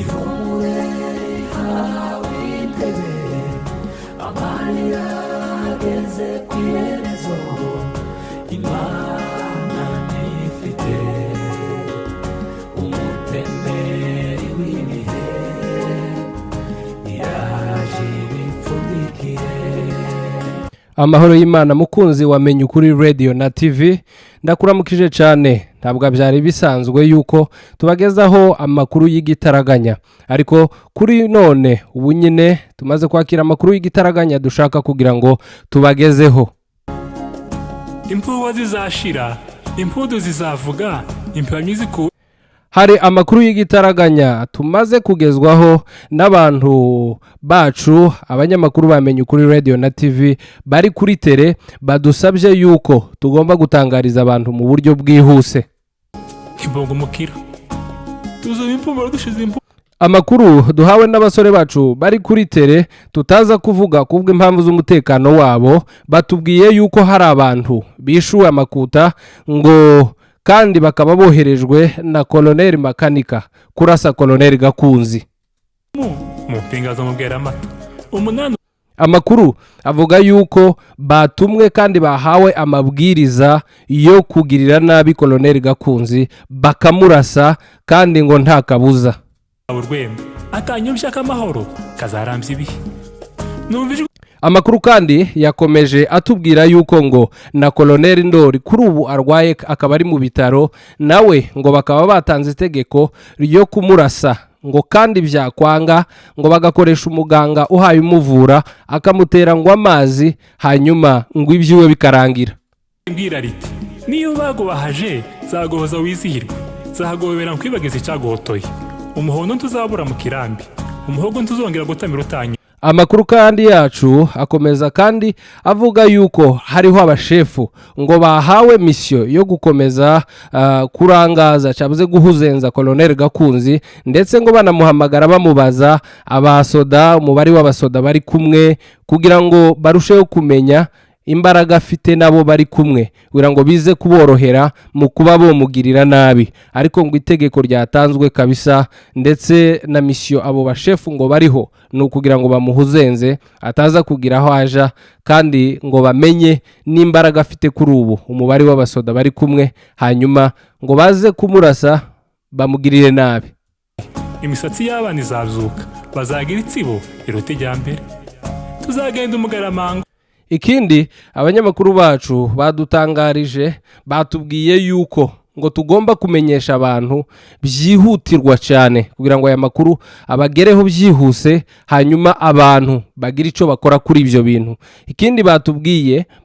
ihumure hawe intebe amarira ageze ku iherezo imana nifite umutemberi w'ibihe iraje ibipfundikiye. Amahoro y'Imana mukunzi wamenye ukuri radio na TV, ndakuramukije cyane. Ntabwo byari bisanzwe yuko tubagezaho amakuru y'igitaraganya, ariko kuri none ubu nyine tumaze kwakira amakuru y'igitaraganya dushaka kugira ngo tubagezeho. Impuwa zizashira, impudu zizavuga, impamyi ziku. Hari amakuru y'igitaraganya tumaze kugezwaho n'abantu bacu, abanyamakuru bamenye kuri radio na TV bari kuri tele, badusabye yuko tugomba gutangariza abantu mu buryo bwihuse. Kibongo mukira. Tuzo impumuro dushize impu. Amakuru duhawe n'abasore bacu bari kuri tele tutaza kuvuga kubwo impamvu z'umutekano wabo, batubwiye yuko hari abantu bishuwe amakuta ngo kandi bakaba boherejwe na Colonel Makanika kurasa Colonel Gakunzi. Mpingaza mubwera amata. Umunani. Amakuru avuga yuko batumwe kandi bahawe amabwiriza yo kugirira nabi Colonel Gakunzi bakamurasa kandi ngo nta kabuza. Urwembe akanyumsha kamahoro kazarambye ibihe. Numvije Amakuru kandi yakomeje atubwira yuko ngo na Colonel Ndori kuri ubu arwaye akaba ari mu bitaro, nawe ngo bakaba batanze itegeko ryo kumurasa ngo kandi byakwanga ngo bagakoresha umuganga uhaye umuvura akamutera ngo amazi hanyuma ngo ibyuwe bikarangira. mbwira riti niyo bagubahaje zagohoza wizihirwa, zahagobera kwibageza icyagohotoye, umuhondo tuzabura mu kirambi, umuhogo ntuzongera gutamira utanyu. Amakuru kandi yacu akomeza kandi avuga yuko hariho abashefu ngo bahawe mission yo gukomeza kurangaza cyabuze guhuzenza Colonel Gakunzi, ndetse ngo banamuhamagara bamubaza abasoda, umubari w'abasoda bari kumwe kugira ngo barusheho kumenya imbaraga afite nabo bari kumwe kugira ngo bize kuborohera mu kuba bomugirira nabi. Ariko ngo itegeko ryatanzwe kabisa, ndetse na mission abo bashefu ngo bariho no kugira ngo bamuhuzenze ataza kugira aho aja, kandi ngo bamenye n'imbaraga afite kuri ubu umubari w'abasoda bari kumwe, hanyuma ngo baze kumurasa bamugirire nabi. Imisatsi y'abana izazuka, bazagira itsibo irote rya mbere, tuzagenda umugaramango. Ikindi abanyamakuru bacu badutangarije, batubwiye yuko ngo tugomba kumenyesha abantu byihutirwa cyane kugira ngo aya makuru abagereho byihuse, hanyuma abantu bagira icyo bakora kuri ibyo bintu. Ikindi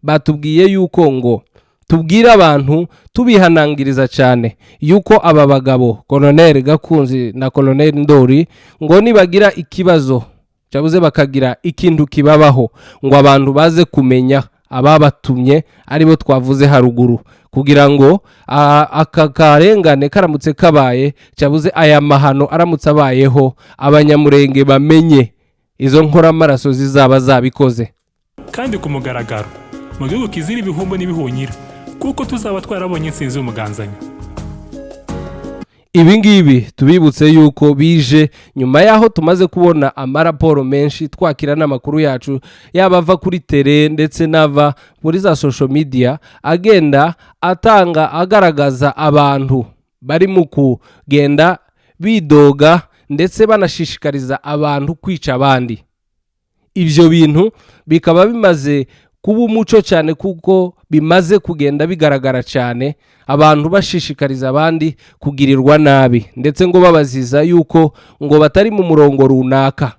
batubwiye yuko ngo tubwira abantu tubihanangiriza cyane yuko aba bagabo Colonel Gakunzi na Colonel Ndori ngo nibagira ikibazo cyabuze bakagira ikintu kibabaho ngo abantu baze kumenya ababatumye aribo twavuze haruguru, kugira ngo aka karengane karamutse kabaye cyabuze aya mahano aramutse abayeho abanyamurenge bamenye izo nkoramaraso zizaba zabikoze kandi ku mugaragaro mu gihugu kizira ibihumbo n'ibihunyira, kuko tuzaba twarabonye insinzi y'umuganzanyo. Ibi ngibi tubibutse yuko bije nyuma yaho tumaze kubona amaraporo menshi twakira n'amakuru yacu yabava kuri tele ndetse nava muri za social media agenda atanga agaragaza abantu bari mu kugenda bidoga ndetse banashishikariza abantu kwica abandi. Ibyo bintu bikaba bimaze kuba umuco cyane kuko bimaze kugenda bigaragara cyane, abantu bashishikariza abandi kugirirwa nabi ndetse ngo babaziza yuko ngo batari mu murongo runaka.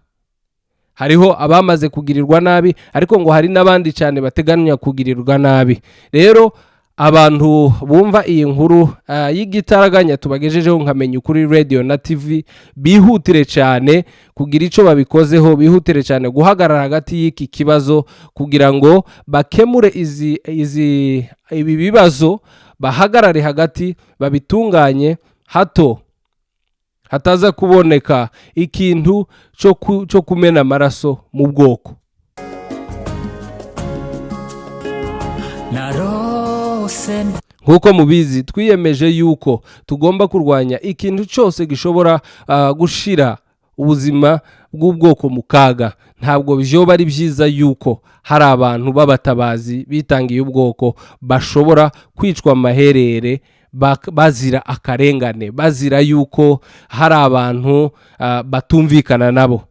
Hariho abamaze kugirirwa nabi, ariko ngo hari n'abandi cyane bateganya kugirirwa nabi. Rero abantu bumva iyi nkuru y'igitaraganya tubagejejeho nkamenya kuri radio na TV bihutire cyane kugira icyo babikozeho, bihutire cyane guhagarara hagati y'iki kibazo kugira ngo bakemure ibi bibazo, bahagarare hagati babitunganye hato hataza kuboneka ikintu cyo kumena amaraso mu bwoko. nk'uko mubizi twiyemeje yuko tugomba kurwanya ikintu cyose gishobora gushira ubuzima bw'ubwoko mu kaga. Ntabwo byoba ari byiza yuko hari abantu b'abatabazi bitangiye ubwoko bashobora kwicwa amaherere bazira akarengane, bazira yuko hari abantu batumvikana nabo.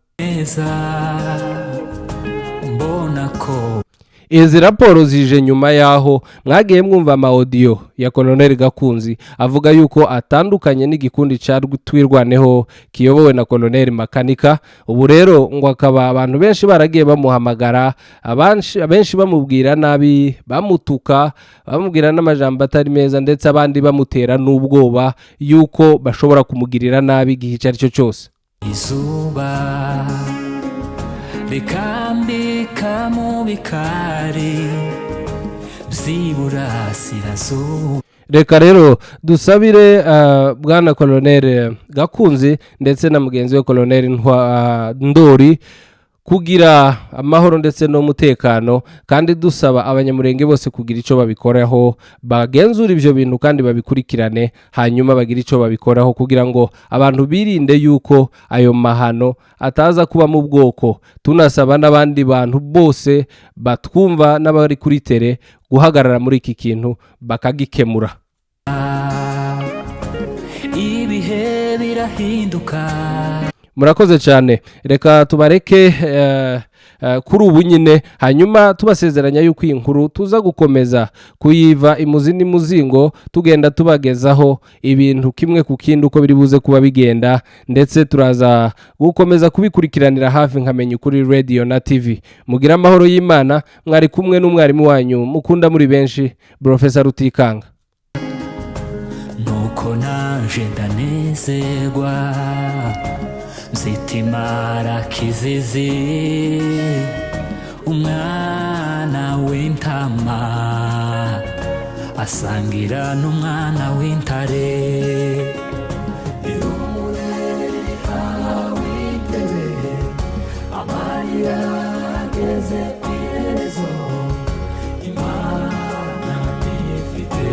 Izi raporo zije nyuma yaho mwagiye mwumva audio ya Colonel Gakunzi avuga yuko atandukanye n'igikundi cya Twirwaneho kiyobowe na Colonel Makanika. Ubu rero ngo akaba abantu benshi baragiye bamuhamagara, abenshi bamubwira nabi, bamutuka, bamubwira n'amajambo atari meza, ndetse abandi bamutera n'ubwoba yuko bashobora kumugirira nabi igihe cyari cyo cyose. Izuba rikambika mu bikari by'iburasirazuba. Reka rero dusabire bwana Colonel Gakunzi ndetse na mugenzi we Colonel Ndori kugira amahoro ndetse n'umutekano, kandi dusaba abanyamurenge bose kugira icyo babikoraho, bagenzura ibyo bintu kandi babikurikirane, hanyuma bagira icyo babikoraho kugira ngo abantu birinde yuko ayo mahano ataza kuba mu bwoko. Tunasaba n'abandi bantu bose batwumva n'abari kuri tele guhagarara muri iki kintu bakagikemura. Ibihe birahinduka. Murakoze cyane, reka tubareke kuri ubu nyine, hanyuma tubasezeranya yuko iyi nkuru tuza gukomeza kuyiva imuzi n'imuzingo, tugenda tubagezaho ibintu kimwe ku kindi uko biri buze kuba bigenda, ndetse turaza gukomeza kubikurikiranira hafi nkamenya kuri radio na TV. Mugira amahoro y'Imana, mwari kumwe n'umwarimu wanyu mukunda muri benshi, Professor Rutikanga. Nuko naje ndanezerwa, Mzitimara kizizi, umwana w'intama asangira n'umwana w'intare. Irumure rihawe intebe, amarira ageze ku iherezo. Imana ifite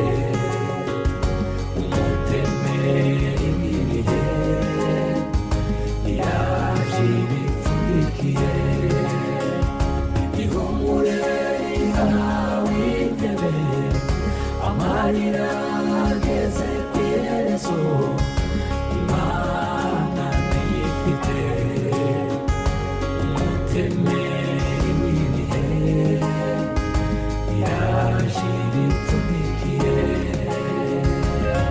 umutemeri w'ibihe, yaje ibipfundikiye. Ihumure rihawe intebe, amarira ageze ku iherezo. Imana